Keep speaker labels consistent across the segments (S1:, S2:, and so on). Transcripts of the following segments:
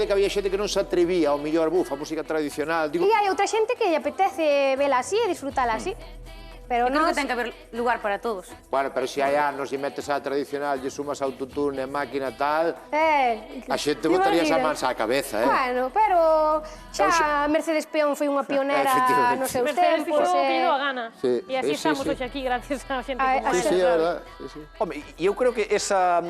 S1: de que había xente que non se atrevía ao mellor, a música tradicional.
S2: E hai outra xente que lle apetece vela así e disfrutala así. Pero
S3: Creo
S2: non
S3: que ten que haber lugar para todos.
S1: Bueno, pero se hai anos e metes a tradicional, lle sumas autotune, máquina tal, a xente botarías a mansa á cabeza,
S2: Bueno, pero xa Mercedes Peón foi unha pionera nos seus
S4: Mercedes
S2: tempos.
S4: fixo o que lle dou a gana.
S1: Sí,
S4: E así
S1: sí,
S4: estamos
S1: sí.
S4: hoxe aquí, gracias a xente
S2: Ah,
S4: como
S1: Sí,
S4: ela.
S1: sí, é verdad.
S5: Home, e eu creo que esa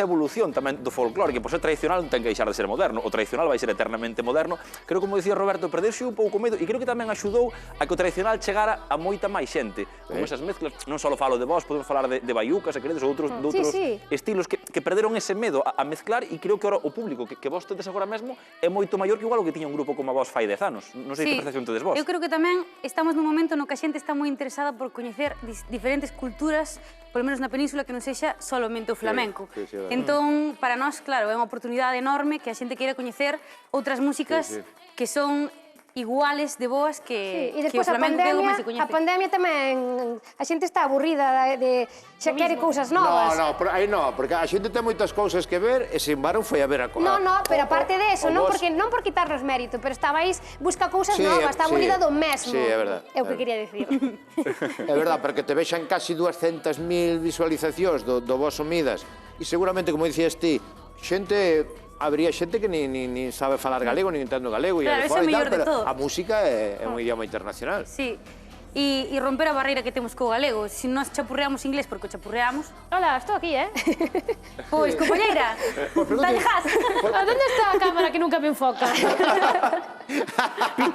S5: evolución tamén do folclore, que por ser tradicional non ten que deixar de ser moderno, o tradicional vai ser eternamente moderno, creo, como dicía Roberto, perderse un pouco medo, e creo que tamén axudou a que o tradicional chegara a moita máis xente, con esas mezclas, non só falo de vos, podemos falar de baiucas, se queredes, ou de outros estilos que perderon ese medo a mezclar, e creo que ahora o público que vos tedes agora mesmo é moito maior que igual o que tiña un grupo como a vos fai 10 anos. Non sei que percepción tedes vos.
S3: Eu creo que tamén estamos nun momento no que a xente está moi interesada por coñecer diferentes culturas, polo menos na península, que non sexa solamente o flamenco. Entón, para nós, claro, é unha oportunidade enorme que a xente queira coñecer outras músicas que son iguales de boas que o flamenco que é o máis se coñece.
S2: A pandemia tamén, a xente está aburrida de xa quere cousas novas.
S1: Aí non, porque a xente ten moitas cousas que ver e sin embargo foi a ver a
S2: No, pero aparte de eso, non por quitarnos mérito, pero estabais busca cousas novas, está aburrida do mesmo.
S1: Sí, é verdad.
S2: É o que quería dicir.
S1: É verdad, porque te vexan casi 200.000 visualizacións do vos Midas e seguramente, como dicías ti, habría xente que nin sabe falar galego, nin entendo galego,
S3: Claro, eso é o mellor de todo.
S1: A música é un idioma internacional.
S3: Sí, e romper a barreira que temos co galego. Se nós chapurreamos inglés porque o chapurreamos...
S4: Hola, estou aquí,
S3: Pois, compañeira, tallejas.
S4: ¿A dónde está a cámara que nunca me enfoca?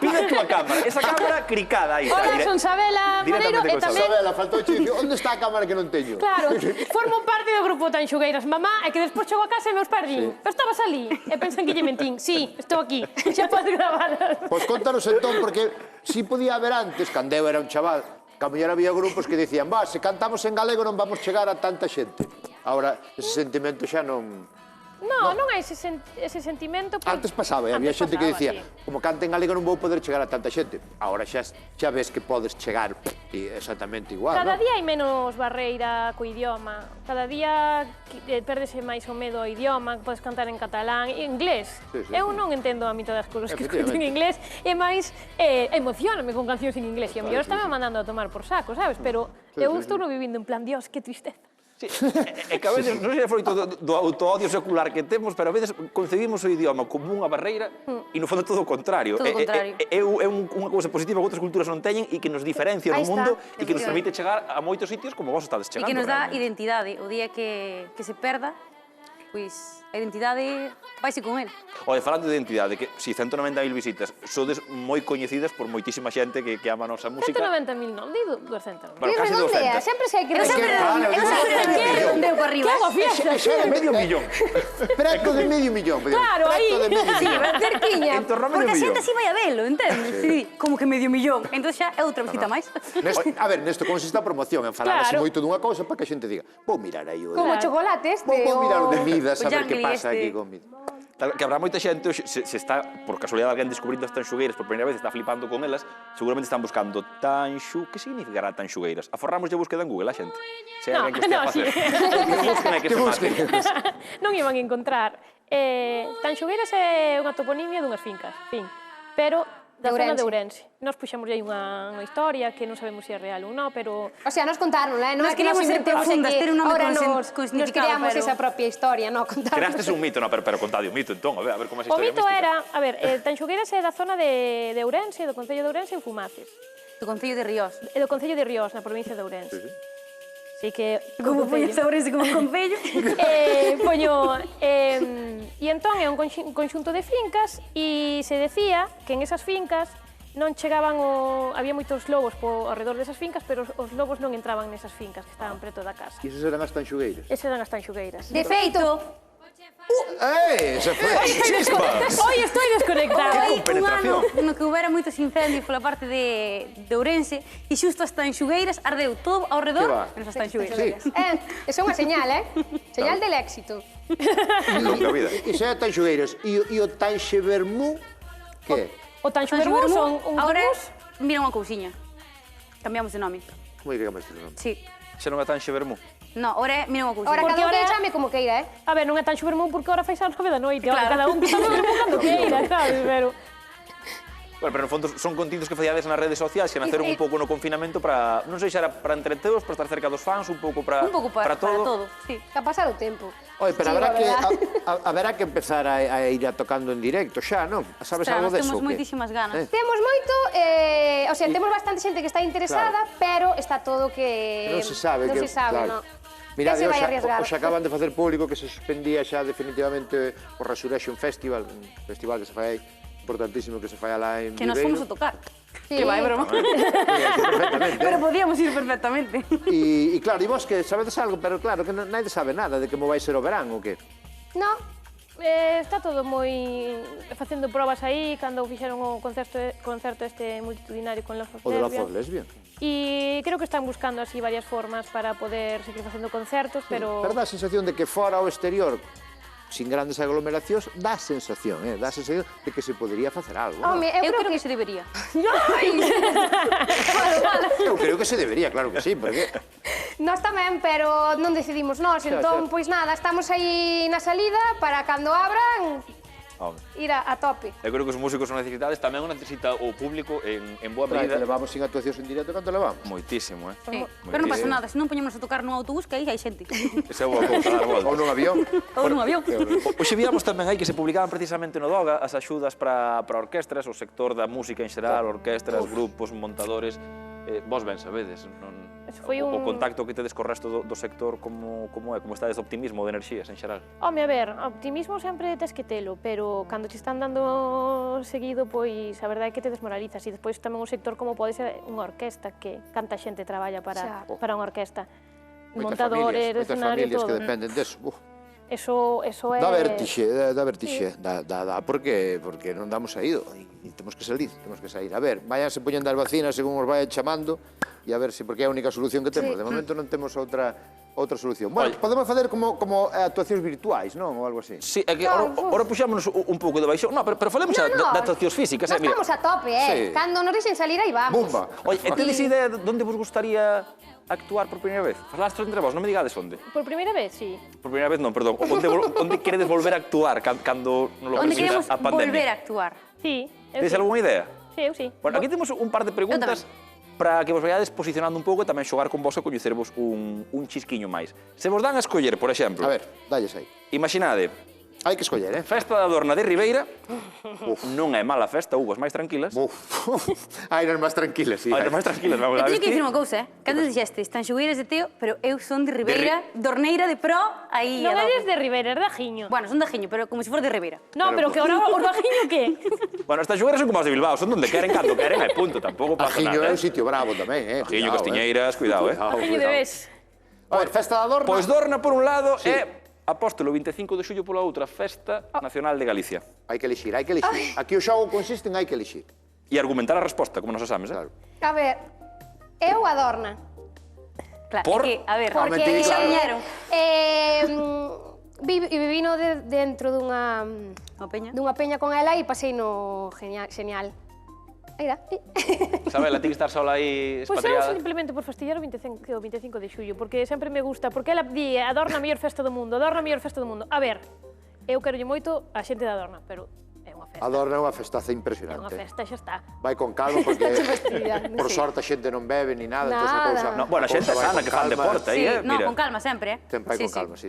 S5: Pide tú a cámara, esa cámara cricada aí.
S4: Hola, son Sabela Maneiro e tamén...
S1: Sabela, faltou che dicir, onde está a cámara que non teño?
S4: Claro, formo parte do grupo Tanxugueiras Mamá e que despois chego a casa e meus perdín. Pero estabas ali e pensan que lle mentín. Sí, estou aquí, xa podes gravar.
S1: Pois contanos entón, porque si podía haber antes, cando eu era un chaval, que a mellor había grupos que dicían, se cantamos en galego non vamos chegar a tanta xente. Ahora, ese sentimento xa non...
S4: Non hai ese sentimento...
S1: Antes pasaba, había xente que dicía, como canta en galego non vou poder chegar a tanta xente. Ahora xa ves que podes chegar exactamente igual,
S4: Cada día hai menos barreira co idioma. Cada día perdese máis o medo ao idioma, podes cantar en catalán, en inglés. Eu non entendo a mitad das cousas que escuto en inglés, e máis emocioname con cancións en inglés, e a mellor estame mandando a tomar por saco, sabes? Pero eu estou no vivindo en plan, Dios, que tristeza.
S5: Sí, é que a veces, non sei se é froito do autoodio secular que temos, pero a veces concebimos o idioma como unha barreira e no fondo todo o contrario.
S3: Todo o contrario.
S5: É unha cousa positiva que outras culturas non teñen e que nos diferencia no mundo e que nos permite chegar a moitos sitios como vos estades chegando.
S3: E que nos dá identidade. O día que se perda, pois a identidade vaise con el.
S5: Oye, falando de identidade, que si 190.000 visitas, sodes moi coñecidas por moitísima xente que ama a nosa música.
S4: 190.000 non, di 200.
S5: Bueno, casi 200.
S2: Sempre sei que...
S3: Eu sempre redondeo por arriba.
S4: Que hago fiesta?
S1: Xa é
S5: Medio millón.
S1: Preto de medio millón.
S4: Claro, aí.
S3: Sí, cerquiña.
S5: En torno a medio
S3: Porque a
S5: millón.
S3: xente así vai a velo, entendes? Sí, como que medio millón. Entón xa é outra visita máis.
S1: A ver, nesto consiste a promoción, en falar así
S4: Claro.
S1: moito dunha cousa para que a xente diga, vou mirar aí o...
S2: Como chocolate este.
S1: Vou mirar o de Midas, a ver que
S3: Jangli
S1: pasa
S3: este.
S1: aquí con Midas.
S5: Que habrá moita xente, se está, por casualidade, alguén descubrindo as tanxugueiras por primeira vez, está flipando con elas, seguramente están buscando tanxu... Que significará tanxugueiras? Aforramos de búsqueda en Google, a xente? Se hai alguén que estea a facer. Que busquen e que se maten.
S4: Non iban a encontrar. Tanxugueiras é unha toponimia dunhas fincas, fin. Pero da zona de Ourense. Nós puxemos aí unha historia que non sabemos se é real ou non, pero...
S2: O sea, nos contaron, non
S3: Nós
S2: é que nos
S3: queríamos ser
S2: inventemos
S3: profundas,
S2: aquí,
S3: ter un nome
S2: ahora
S3: con
S2: nos
S3: significado,
S2: creamos
S3: pero-
S2: esa propia historia, non contaron.
S5: Creastes un mito, no, pero contade o mito, entón, a ver como é esa
S4: O
S5: historia
S4: mito
S5: mística.
S4: era, a ver, Tanxugueiras é da zona de Ourense, do Concello de Ourense en Fumaces.
S3: Do Concello de Ríos.
S4: E do Concello de Ríos, na provincia de Ourense. Así que...
S3: Como poñes a Ourense como Concello?
S4: Poño... E entón é un conxunto de fincas e se decía que en esas fincas non chegaban había moitos lobos ao redor desas fincas, pero os lobos non entraban nesas fincas que estaban preto da casa.
S1: E esas eran as tanxugueiras.
S4: Esas eran as tanxugueiras.
S2: De feito,
S1: Esa foi!
S4: Hoy estoy desconectada.
S3: Hai un
S5: penetración.
S3: ano no que houbera moitos incendios pola parte de Ourense e xusto as tanxugueiras ardeu todo ao
S1: Que
S3: redor
S1: va?
S3: menos as tanxugueiras.
S1: Sí.
S2: é unha señal, Señal del éxito.
S5: Nunca vida.
S1: Iso é tanxugueiras. E o tanxevermú, que é?
S4: O tanxugueiras son un
S3: Agora,
S4: vermús.
S3: mira unha cousiña. Cambiamos de nome.
S1: Como é que chamas este nome?
S3: Sí.
S5: Xa non é tan xevermú.
S3: No, ahora mira unha cousa.
S2: Ahora
S4: Porque
S2: cada un que
S4: ahora-
S2: chame como queira,
S4: A ver, non é tan xubermón porque ahora fais as 9 da noite,
S3: Claro.
S4: cada un que está cando queira, sabes, pero...
S5: Bueno, pero no fondo son contidos que fallades nas redes sociais que naceron un pouco no confinamento para, non sei se era para entreteos, para estar cerca dos fans, un pouco para
S3: todo, sí.
S2: que ha pasado o tempo.
S1: Oye, pero
S2: Sí,
S1: habrá
S2: la
S1: que,
S2: verdad.
S1: habrá que empezar a ir a tocando en directo xa, non? Sabes
S3: Ostras,
S1: algo
S3: nós
S1: deso?
S3: temos
S1: o qué?
S3: moitísimas ganas.
S2: Temos moito, o sea, temos bastante xente que está interesada, pero está todo que...
S1: Non se sabe.
S2: Non
S1: que,
S2: se sabe,
S1: claro.
S2: non.
S1: Mirad,
S2: Ese vai arriesgar.
S1: os acaban de facer público que se suspendía xa definitivamente o Resurrection Festival, un festival que se fai aí, importantísimo que se fai alá en
S3: Que nos
S1: Viveiro.
S3: fomos a tocar.
S2: Sí.
S3: Que vai, broma.
S1: Perfectamente.
S3: Pero podíamos ir perfectamente.
S1: E claro, e vos que sabedes algo, pero claro que nadie sabe nada de como vai ser o verán ou que.
S2: No,
S4: Está todo moi facendo probas aí cando fixeron o concerto este multitudinario con Love of
S1: O de la
S4: Lesbia.
S1: Foz Lesbia.
S4: E creo que están buscando así varias formas para poder seguir facendo concertos, pero...
S1: Pero dá a sensación de que fora ao exterior, sin grandes aglomeracións, dá a sensación de que se podría facer algo. non?
S2: home,
S3: Eu creo que se debería.
S1: Eu creo que se debería, claro que sí, porque
S2: nós tamén, pero non decidimos nós, entón,
S1: xa.
S2: pois nada, estamos aí na salida para cando abran ir a tope.
S5: Eu creo que os músicos son necesitados, tamén o necesita o público en boa
S1: claro, que
S5: medida.
S1: levamos sin actuacións en directo, canto levamos?
S5: Moitísimo,
S3: Sí. Pero non pasa nada, se non poñemos a tocar nun autobús, que aí hai xente.
S5: Ese é o cousa, dar volta.
S1: Ou nun avión.
S3: Ou nun avión.
S5: Hoxe víamos tamén aí que se publicaban precisamente no DOGA as axudas para orquestras, o sector da música en xeral, orquestras, grupos, montadores. Vos ben sabedes,
S4: Eso foi
S5: o
S4: un-
S5: contacto que tedes co resto do sector como é, como estades de optimismo, de enerxías en xeral.
S4: Home, a ver, optimismo sempre tes que telo, pero cando te están dando seguido, pois a verdade é que te desmoralizas. E despois tamén un sector como pode ser unha orquesta, que canta xente traballa para unha orquesta. Montadores,
S1: moitas
S4: escenario,
S1: familias
S4: todo.
S1: que dependen deso.
S4: Eso é...
S1: Dá vertixe, dá porque non damos saído e temos que salir, temos que sair. A ver, váyanse poñendo as vacinas según os vayan chamando e a ver se porque é a única solución que temos. De momento non temos outra solución. Bueno, podemos facer como actuacións virtuais, non? Ou algo así.
S5: Sí, é que ora puxámonos un pouco de baixón. No, pero falemos xa de actuacións físicas.
S2: Nós
S5: Mira,
S2: estamos a tope,
S1: Sí.
S2: Cando nos dixen salir, aí vamos.
S1: Bumba.
S5: Oye, tedes idea de onde vos gustaría actuar por primeira vez? Falastes entre vos, non me digades onde.
S4: Por primeira vez, sí.
S5: Por primeira vez non, perdón. Onde queredes volver a actuar cando non lo
S3: Onde
S5: permita
S3: queremos
S5: a
S3: volver
S5: pandemia?
S3: a actuar.
S4: Sí, eu
S5: Tedes
S4: sí.
S5: algunha idea?
S4: Sí, eu sí.
S5: Bueno, aquí temos un par de preguntas para que vos vayades posicionando un pouco e tamén xogar con vos e coñecervos un chisquiño máis. Se vos dan a escoller, por exemplo,
S1: A ver, dalles aí.
S5: imaginade,
S1: Hai que escoller,
S5: festa da Adorna de Ribeira, non é mala festa, houve as máis tranquilas.
S1: Uf. Hai nas máis tranquilas, sí.
S5: As máis tranquilas, vamos
S3: Eu
S5: a
S3: teño que
S5: vestir.
S3: dicir unha cousa, Cando dixestes, Tanxugueiras de Teo, pero eu son de Ribeira, Dorneira de Pro, aí
S4: Non
S3: a
S4: eres
S3: dope.
S4: de Ribeira, eres de Ajiño.
S3: Bueno, son de Ajiño, pero como se for de Ribeira.
S4: No, pero que ahora os de Ajiño, que?
S5: Bueno, estas xogueras son como as de Bilbao, son donde queren, cando queren, e punto, tampouco pasa
S1: Ajiño
S5: nada.
S1: é un sitio bravo tamén,
S5: Ajiño,
S1: Cuidado,
S5: Castiñeiras, cuidado,
S4: Ajiño de Bes.
S1: A ver, festa da Adorna.
S5: Pois Dorna, por un lado, é Apóstolo 25 de xullo pola outra, Festa Nacional de Galicia.
S1: Hai que elixir, hai que elixir. Aquí o xogo consiste en hai que elixir.
S5: E argumentar a resposta, como nos exames,
S1: Claro.
S2: A ver, eu adorna.
S3: Claro,
S5: Por?
S3: é que, a ver,
S2: Porque
S1: mentira, claro.
S3: viñeron.
S2: Vivino dentro dunha peña con ela e pasei no genial. Aí dá.
S5: Isabela, ti que estar sola aí
S4: Pois eu
S5: expatriada.
S4: simplemente por fastidiar o 25 de xullo, porque sempre me gusta, porque ela di Adorna a mellor festa do mundo, Adorna a mellor festa do mundo. A ver, eu querolle moito a xente de Adorna, pero é unha festa.
S1: Adorna é unha festaza
S4: É unha
S1: impresionante.
S4: festa, xa está.
S1: Vai con calma porque
S2: festividade,
S1: por
S2: sí.
S1: sorte a xente non bebe ni nada,
S2: Nada.
S1: entón a cousa.
S5: No, bueno, a xente
S1: vai
S5: sana
S1: con
S5: que fan
S1: calma.
S5: deporte aí,
S3: Sí, no,
S5: mira.
S3: con calma sempre,
S1: Sempre vai
S3: Sí,
S1: con calma, sí.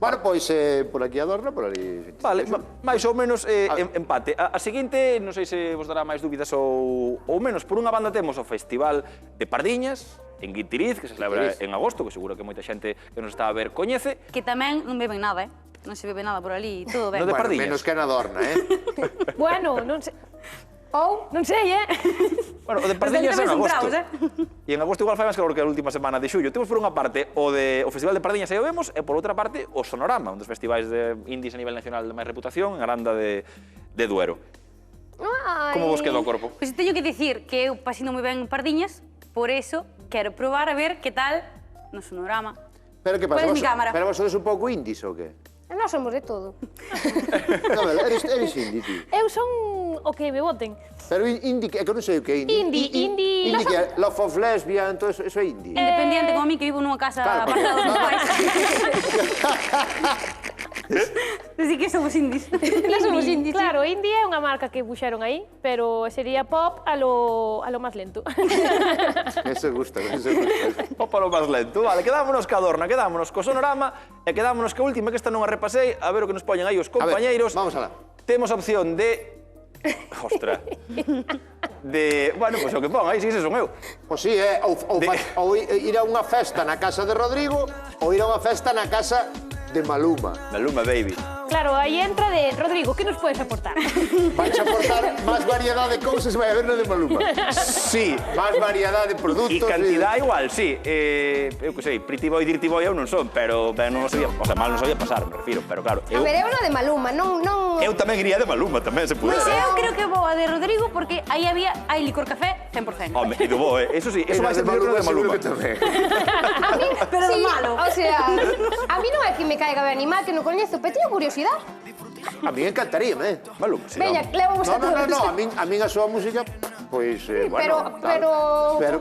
S1: Bueno, pois por aquí Adorna, por ali.
S5: Vale, máis ou menos empate. A seguinte, non sei se vos dará máis dúbidas ou menos, por unha banda temos o Festival de Pardiñas, en Guitiriz, que se celebra en agosto, que seguro que moita xente que nos está a ver coñece.
S3: Que tamén non beben nada, Non se bebe nada por ali, todo ben.
S5: No de
S1: Bueno,
S5: Pardiñas.
S1: menos que na Adorna,
S4: Bueno, non sei... non sei,
S5: Bueno, o de
S3: Os
S5: Pardiñas
S3: del
S5: en
S3: tamén son
S5: agosto.
S3: bravos,
S5: E en agosto igual fai máis calor que a última semana de xullo. Temos por unha parte o Festival de Pardiñas aí o vemos, e por outra parte o Sonorama, un dos festivais de indies a nivel nacional de máis reputación, en Aranda de Duero. Como vos queda o corpo?
S3: Pois teño que dicir que eu pasino moi ben en Pardiñas, por eso quero probar a ver que tal no Sonorama.
S1: Pero que
S3: Cual
S1: pasa?
S3: é mi cámara?
S1: Pero vos sodes un pouco indies ou que?
S2: E nós somos de todo.
S1: Cabela, eres indie, ti.
S4: Eu son o que me voten.
S1: Pero indie, é que eu non sei o que é indie.
S4: Indie.
S1: Indie que é Love of Lesbian, todo eso é indie.
S3: Independiente como a mí, que vivo nunha casa
S1: Claro,
S3: apartada dos meus pais. Así que somos indies.
S2: Nós somos indies.
S4: Claro, indie é unha marca que puxeron aí, pero sería pop a lo máis lento.
S1: Eso gusta, eso gusta.
S5: Pop lo máis lento. Vale, quedámonos ca Adorna, quedámonos co Sonorama e quedámonos ca última, que esta non a repasei, a ver o que nos poñen aí os compañeiros.
S1: Vamos alá.
S5: Temos a opción de... Ostra. De... Bueno, pois o que pon aí, si ese son eu.
S1: Pois sí, ou ir a unha festa na casa de Rodrigo ou ir a unha festa na casa de Maluma.
S5: Maluma, baby.
S4: Claro, aí entra de Rodrigo, que nos podes aportar?
S1: Vais a aportar máis variedade de cousas vai haber no de Maluma.
S5: Sí.
S1: Máis variedade de produtos.
S5: E cantidad igual, sí. Eu que sei, Pretty Boy, Dirty Boy eu non son, pero non sabía, o sea, mal non sabía pasar, me refiro, pero claro.
S2: A ver, eu no de Maluma, non...
S5: Eu tamén iría de Maluma, tamén se pudera.
S3: Pois eu creo que vou a de Rodrigo porque aí había licor café 100%.
S5: Home, e do bo, eso sí, eso vai ser mellor que de Maluma.
S2: A mí,
S3: Pero
S2: sí,
S3: malo.
S2: O sea, a mí non é que me caiga ben animal, que non coñezo, pero teño curiosidade.
S1: A mí encantaríame,
S5: Maluma, sí.
S2: Veña, levamos a todos.
S1: No, a min a súa música, pois, bueno,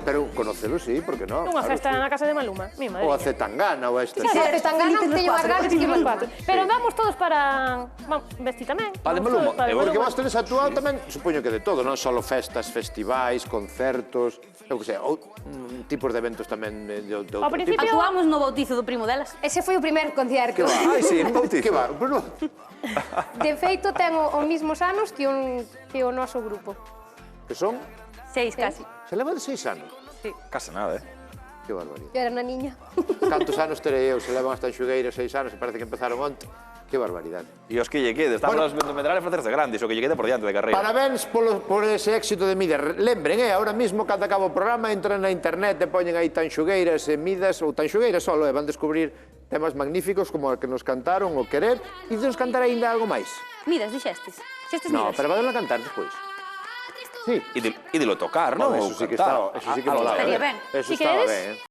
S1: pero conocelo, sí, porque non?
S4: Unha festa na casa de Maluma, mi madre.
S1: Ou a Zetangana, ou a este.
S2: Sí, se están ganando, teño máis ganas que
S4: Los
S2: me
S4: cuatro. Pero vamos todos para... Vesti tamén.
S5: Vale,
S4: Vamos
S5: Maluma.
S4: todos para
S1: Porque
S4: Maluma.
S1: vos tenes actuado tamén, supoño que de todo, non só festas, festivais, concertos, eu que sei, ou tipos de eventos tamén de outro
S4: Ao principio-
S1: tipo.
S3: Actuamos no bautizo do primo delas.
S2: Ese foi o primer concierto.
S1: Que va?
S5: Ai, sí, non bautizo.
S1: Que va? Bruno,
S2: De feito, ten os mismos anos que o noso grupo.
S1: que son?
S3: 6 casi.
S1: Se leva de 6 anos.
S5: Casi nada,
S1: Que barbaridade.
S2: Eu era unha niña.
S1: Cantos anos terei eu? Se levan hasta en Xugueira 6 anos, e parece que empezaron onte. Que barbaridade.
S5: E os que lle quede, estamos vendo medrar e facerse grandes, o que lle quede por diante de carreira.
S1: Parabéns por ese éxito de Midas. Lembren, ahora mismo, cando acaba o programa, entran na internet e poñen aí Tanxugueiras e Midas, ou Tanxugueiras solo, e van descubrir temas magníficos como o que nos cantaron, o Querer, e nos cantar ainda algo máis.
S3: Midas, dixestes. Dixestes
S1: No,
S3: midas.
S1: pero van a cantar despois. Sí.
S5: E de lo tocar, non?
S1: Eso sí que estaba, eso sí que molaba.
S3: Estaría ben.
S1: Eso
S4: Si
S1: estaba
S4: queredes,
S1: ben,